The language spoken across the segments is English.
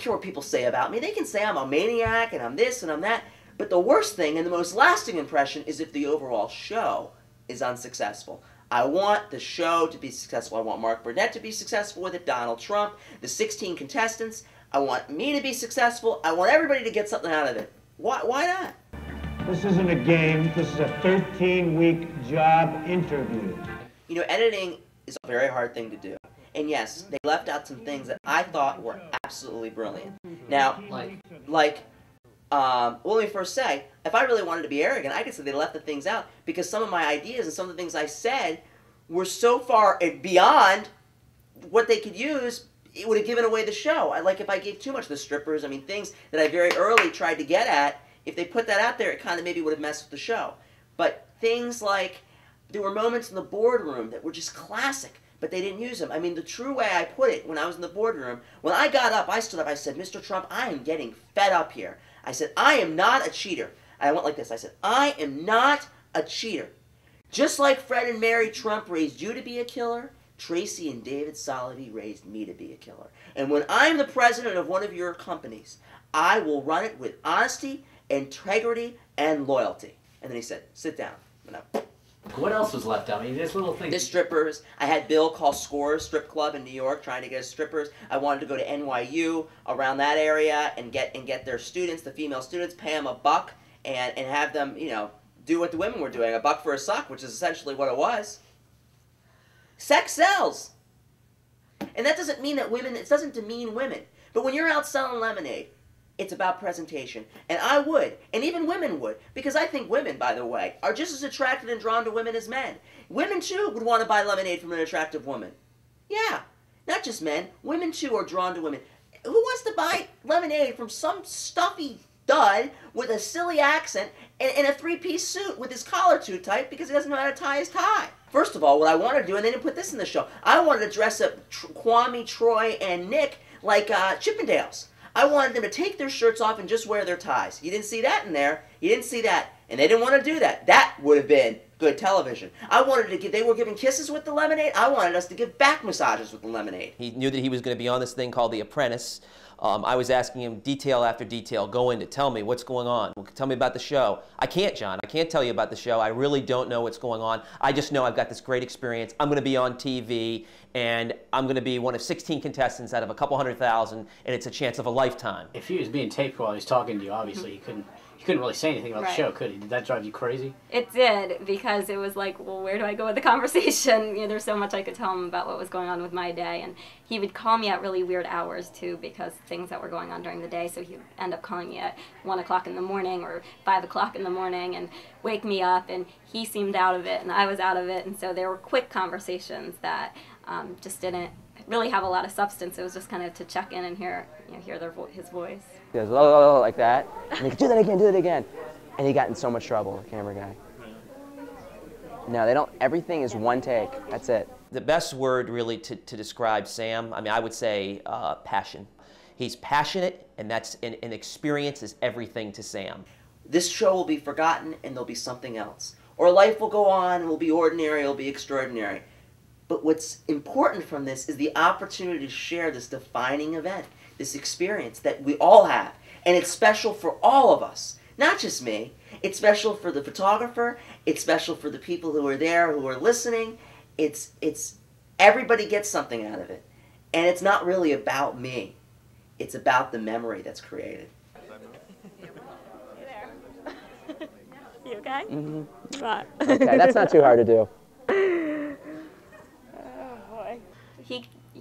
care what people say about me. They can say I'm a maniac and I'm this and I'm that. But the worst thing and the most lasting impression is if the overall show is unsuccessful. I want the show to be successful. I want Mark Burnett to be successful with it, Donald Trump, the 16 contestants. I want me to be successful. I want everybody to get something out of it. Why not? This isn't a game. This is a 13-week job interview. You know, editing is a very hard thing to do. And yes, they left out some things that I thought were absolutely brilliant. Now, well, let me first say, if I really wanted to be arrogant, I could say they left the things out because some of my ideas and some of the things I said were so far beyond what they could use, it would have given away the show. Like if I gave too much, the strippers, I mean, things that I very early tried to get at, if they put that out there, it kind of maybe would have messed with the show. But things like, there were moments in the boardroom that were just classic, but they didn't use them. I mean, the true way I put it when I was in the boardroom, when I got up, I stood up, I said, Mr. Trump, I am getting fed up here. I said, I am not a cheater. And I went like this. I said, I am not a cheater. Just like Fred and Mary Trump raised you to be a killer, Tracy and David Solovey raised me to be a killer. And when I'm the president of one of your companies, I will run it with honesty, integrity, and loyalty. And then he said, sit down. And what else was left out? I mean, there's little things. The strippers. I had Bill call Scores Strip Club in New York trying to get us strippers. I wanted to go to NYU around that area and get their students, the female students, pay them $1 and have them, you know, do what the women were doing, $1 for a suck, which is essentially what it was. Sex sells. And that doesn't mean that women, it doesn't demean women. But when you're out selling lemonade, it's about presentation. And I would, and even women would, because I think women, by the way, are just as attracted and drawn to women as men. Women, too, would want to buy lemonade from an attractive woman. Yeah, not just men. Women, too, are drawn to women. Who wants to buy lemonade from some stuffy dud with a silly accent and in a three-piece suit with his collar too tight because he doesn't know how to tie his tie? First of all, what I wanted to do, and they didn't put this in the show, I wanted to dress up Kwame, Troy, and Nick like Chippendales. I wanted them to take their shirts off and just wear their ties. You didn't see that in there. You didn't see that. And they didn't want to do that. That would have been good television. I wanted to give, they were giving kisses with the lemonade. I wanted us to give back massages with the lemonade. He knew that he was going to be on this thing called The Apprentice. I was asking him detail after detail, go into, tell me what's going on. Tell me about the show. I can't, John. I can't tell you about the show. I really don't know what's going on. I just know I've got this great experience. I'm going to be on TV, and I'm going to be one of 16 contestants out of a couple 100,000, and it's a chance of a lifetime. If he was being taped while he was talking to you, obviously he couldn't really say anything about the show, could he? Did that drive you crazy? It did, because it was like, well, where do I go with the conversation? You know, there's so much I could tell him about what was going on with my day, and he would call me at really weird hours too, because things that were going on during the day. So he'd end up calling me at 1 o'clock in the morning or 5 o'clock in the morning and wake me up, and he seemed out of it and I was out of it, and so there were quick conversations that just didn't really have a lot of substance. It was just kind of to check in and hear his voice. He goes, oh, like that. And he goes, do that again. And he got in so much trouble, the camera guy. No, they don't, everything is one take. That's it. The best word really to describe Sam, I mean, I would say passion. He's passionate, and and experience is everything to Sam. This show will be forgotten and there'll be something else. Or life will go on and will be ordinary, it'll be extraordinary. But what's important from this is the opportunity to share this defining event, this experience that we all have. And it's special for all of us, not just me. It's special for the photographer, it's special for the people who are there, who are listening. Everybody gets something out of it. And it's not really about me. It's about the memory that's created. Hey there. You okay? Mm-hmm. Right. Okay, that's not too hard to do.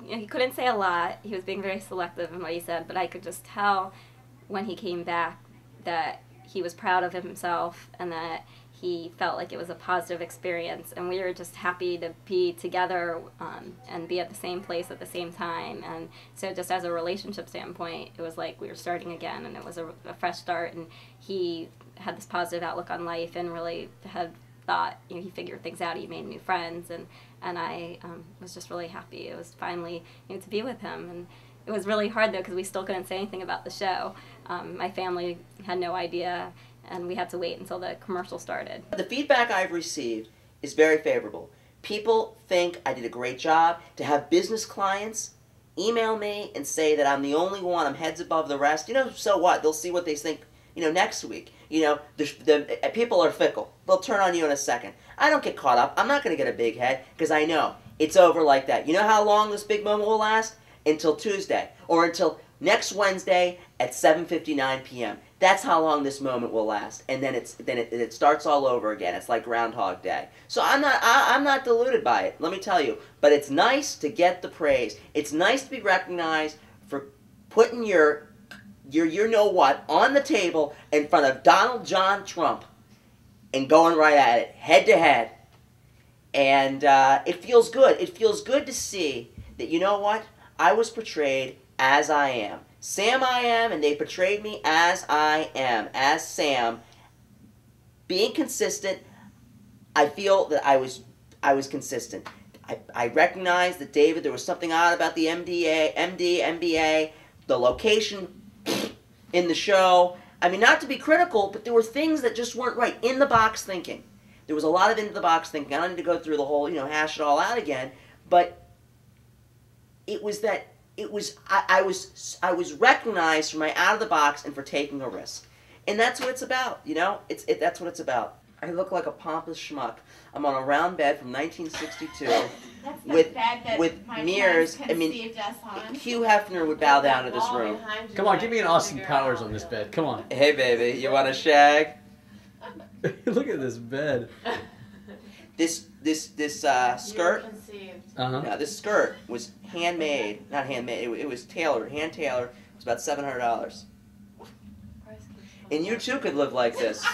He couldn't say a lot. He was being very selective in what he said, but I could just tell when he came back that he was proud of himself and that he felt like it was a positive experience, and we were just happy to be together and be at the same place at the same time. And so just as a relationship standpoint, it was like we were starting again, and it was a fresh start, and he had this positive outlook on life and really had thought, you know, he figured things out, he made new friends, and I was just really happy. It was finally, you know, to be with him. And it was really hard though, because we still couldn't say anything about the show. My family had no idea, and we had to wait until the commercial started. The feedback I've received is very favorable. People think I did a great job. To have business clients email me and say that I'm the only one, I'm heads above the rest, so what? They'll see what they think, next week. The people are fickle. They'll turn on you in a second. I don't get caught up. I'm not going to get a big head because I know it's over like that. You know how long this big moment will last? Until Tuesday or until next Wednesday at 7:59 p.m. That's how long this moment will last, and then it starts all over again. It's like Groundhog Day. So I'm not deluded by it. Let me tell you. But it's nice to get the praise. It's nice to be recognized for putting your know what on the table in front of Donald John Trump and going right at it head to head. And it feels good. It feels good to see that, you know what? I was portrayed as I am. Sam I am, and they portrayed me as I am, as Sam. Being consistent, I feel that I was consistent. I recognized that, David, there was something odd about the MBA, the location in the show. I mean, not to be critical, but there were things that just weren't right. In the box thinking. There was a lot of in the box thinking. I don't need to go through the whole, hash it all out again, but it was that I was recognized for my out of the box and for taking a risk, and that's what it's about. That's what it's about. I look like a pompous schmuck. I'm on a round bed from 1962 with mirrors. I mean, Hugh Hefner would bow down to this room. Come on, give me an Austin Powers on this bed. Come on. Hey, baby, you want a shag? Look at this bed. This skirt. Uh-huh. This skirt was handmade, not handmade. It was tailored, hand tailored. It was about $700. And you too could live like this.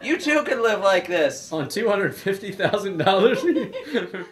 You too could live like this. On $250,000.